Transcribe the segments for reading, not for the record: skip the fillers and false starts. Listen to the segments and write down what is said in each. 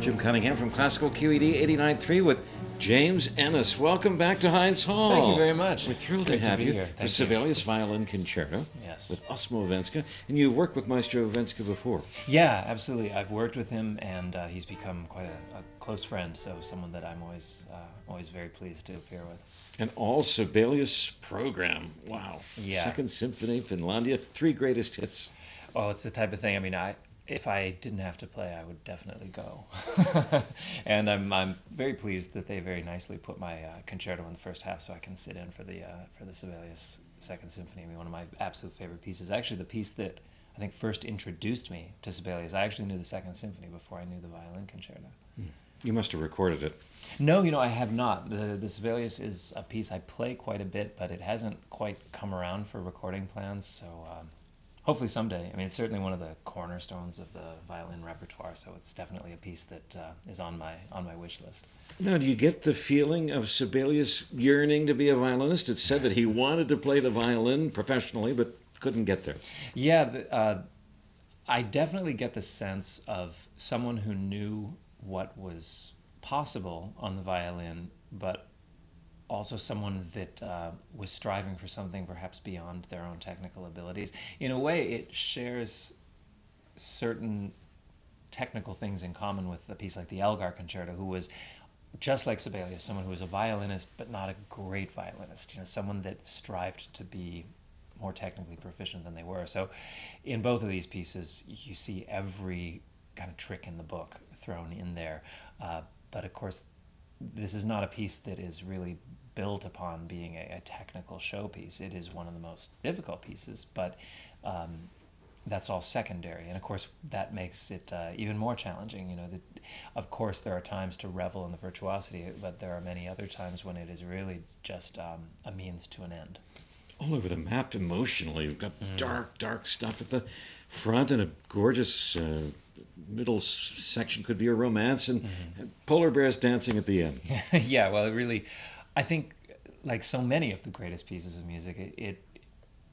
Jim Cunningham from Classical QED 89.3 with James Ehnes. Welcome back to Heinz Hall. Thank you very much. We're thrilled It's to great have be you here. for Thank Sibelius Violin Concerto Yes. with Osmo Venska. And you've worked with Maestro Venska before. Yeah, absolutely. I've worked with him, and he's become quite a close friend, so someone that I'm always very pleased to appear with. An all Sibelius program. Wow. Yeah. Second Symphony, Finlandia, 3 greatest hits. Oh, it's the type of thing, if I didn't have to play, I would definitely go. And I'm very pleased that they very nicely put my concerto in the first half so I can sit in for the Sibelius Second Symphony. I mean, one of my absolute favorite pieces. Actually, the piece that I think first introduced me to Sibelius. I actually knew the Second Symphony before I knew the violin concerto. You must have recorded it. No, I have not. The Sibelius is a piece I play quite a bit, but it hasn't quite come around for recording plans, so hopefully someday. I mean, it's certainly one of the cornerstones of the violin repertoire, so it's definitely a piece that is on my wish list. Now, do you get the feeling of Sibelius yearning to be a violinist? It's said that he wanted to play the violin professionally, but couldn't get there. Yeah, I definitely get the sense of someone who knew what was possible on the violin, but also someone that was striving for something perhaps beyond their own technical abilities. In a way, it shares certain technical things in common with a piece like the Elgar Concerto, who was just like Sibelius, someone who was a violinist but not a great violinist, someone that strived to be more technically proficient than they were. So in both of these pieces, you see every kind of trick in the book thrown in there. But of course, this is not a piece that is really built upon being a technical showpiece. It is one of the most difficult pieces, but that's all secondary. And of course, that makes it even more challenging. Of course, there are times to revel in the virtuosity, but there are many other times when it is really just a means to an end. All over the map emotionally. You've got dark stuff at the front and a gorgeous middle section could be a romance and polar bears dancing at the end. Yeah, well, I think, like so many of the greatest pieces of music, it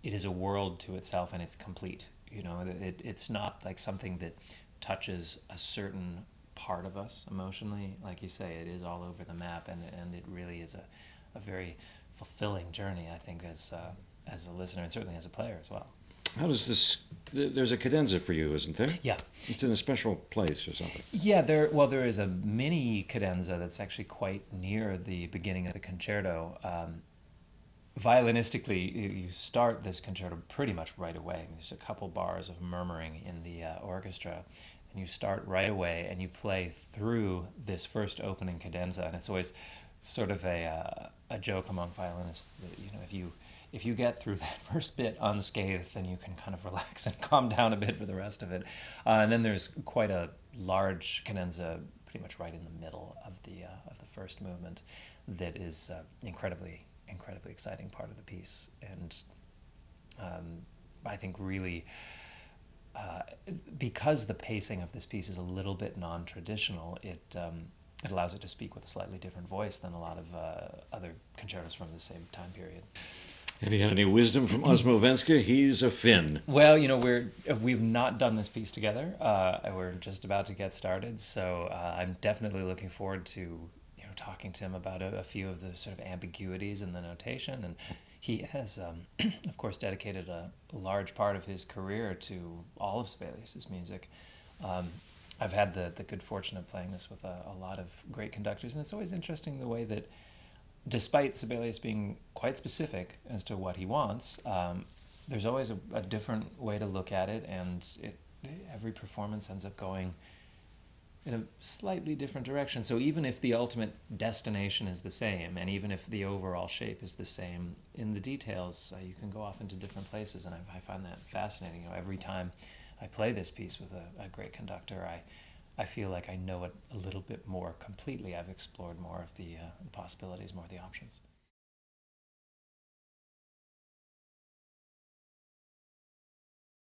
is a world to itself and it's complete. It's not like something that touches a certain part of us emotionally. Like you say, it is all over the map, and it really is a very fulfilling journey, I think, as a listener and certainly as a player as well. How does this? There's a cadenza for you, isn't there? Yeah. It's in a special place or something. Yeah, there is a mini cadenza that's actually quite near the beginning of the concerto. Violinistically, you start this concerto pretty much right away. There's a couple bars of murmuring in the orchestra, and you start right away and you play through this first opening cadenza, and it's always sort of a joke among violinists that if you get through that first bit unscathed, then you can kind of relax and calm down a bit for the rest of it. And then there's quite a large cadenza pretty much right in the middle of the first movement that is incredibly exciting part of the piece. And I think really because the pacing of this piece is a little bit non-traditional, it allows it to speak with a slightly different voice than a lot of other concertos from the same time period. Have you had any wisdom from Osmo Venska? He's a Finn. Well, we've not done this piece together. We're just about to get started, so I'm definitely looking forward to talking to him about a few of the sort of ambiguities in the notation. And he has, of course, dedicated a large part of his career to all of Sibelius's music. I've had the good fortune of playing this with a lot of great conductors, and it's always interesting the way that, despite Sibelius being quite specific as to what he wants, there's always a different way to look at it, and every performance ends up going in a slightly different direction. So even if the ultimate destination is the same, and even if the overall shape is the same, in the details you can go off into different places, and I find that fascinating. Every time I play this piece with a great conductor, I feel like I know it a little bit more completely. I've explored more of the possibilities, more of the options.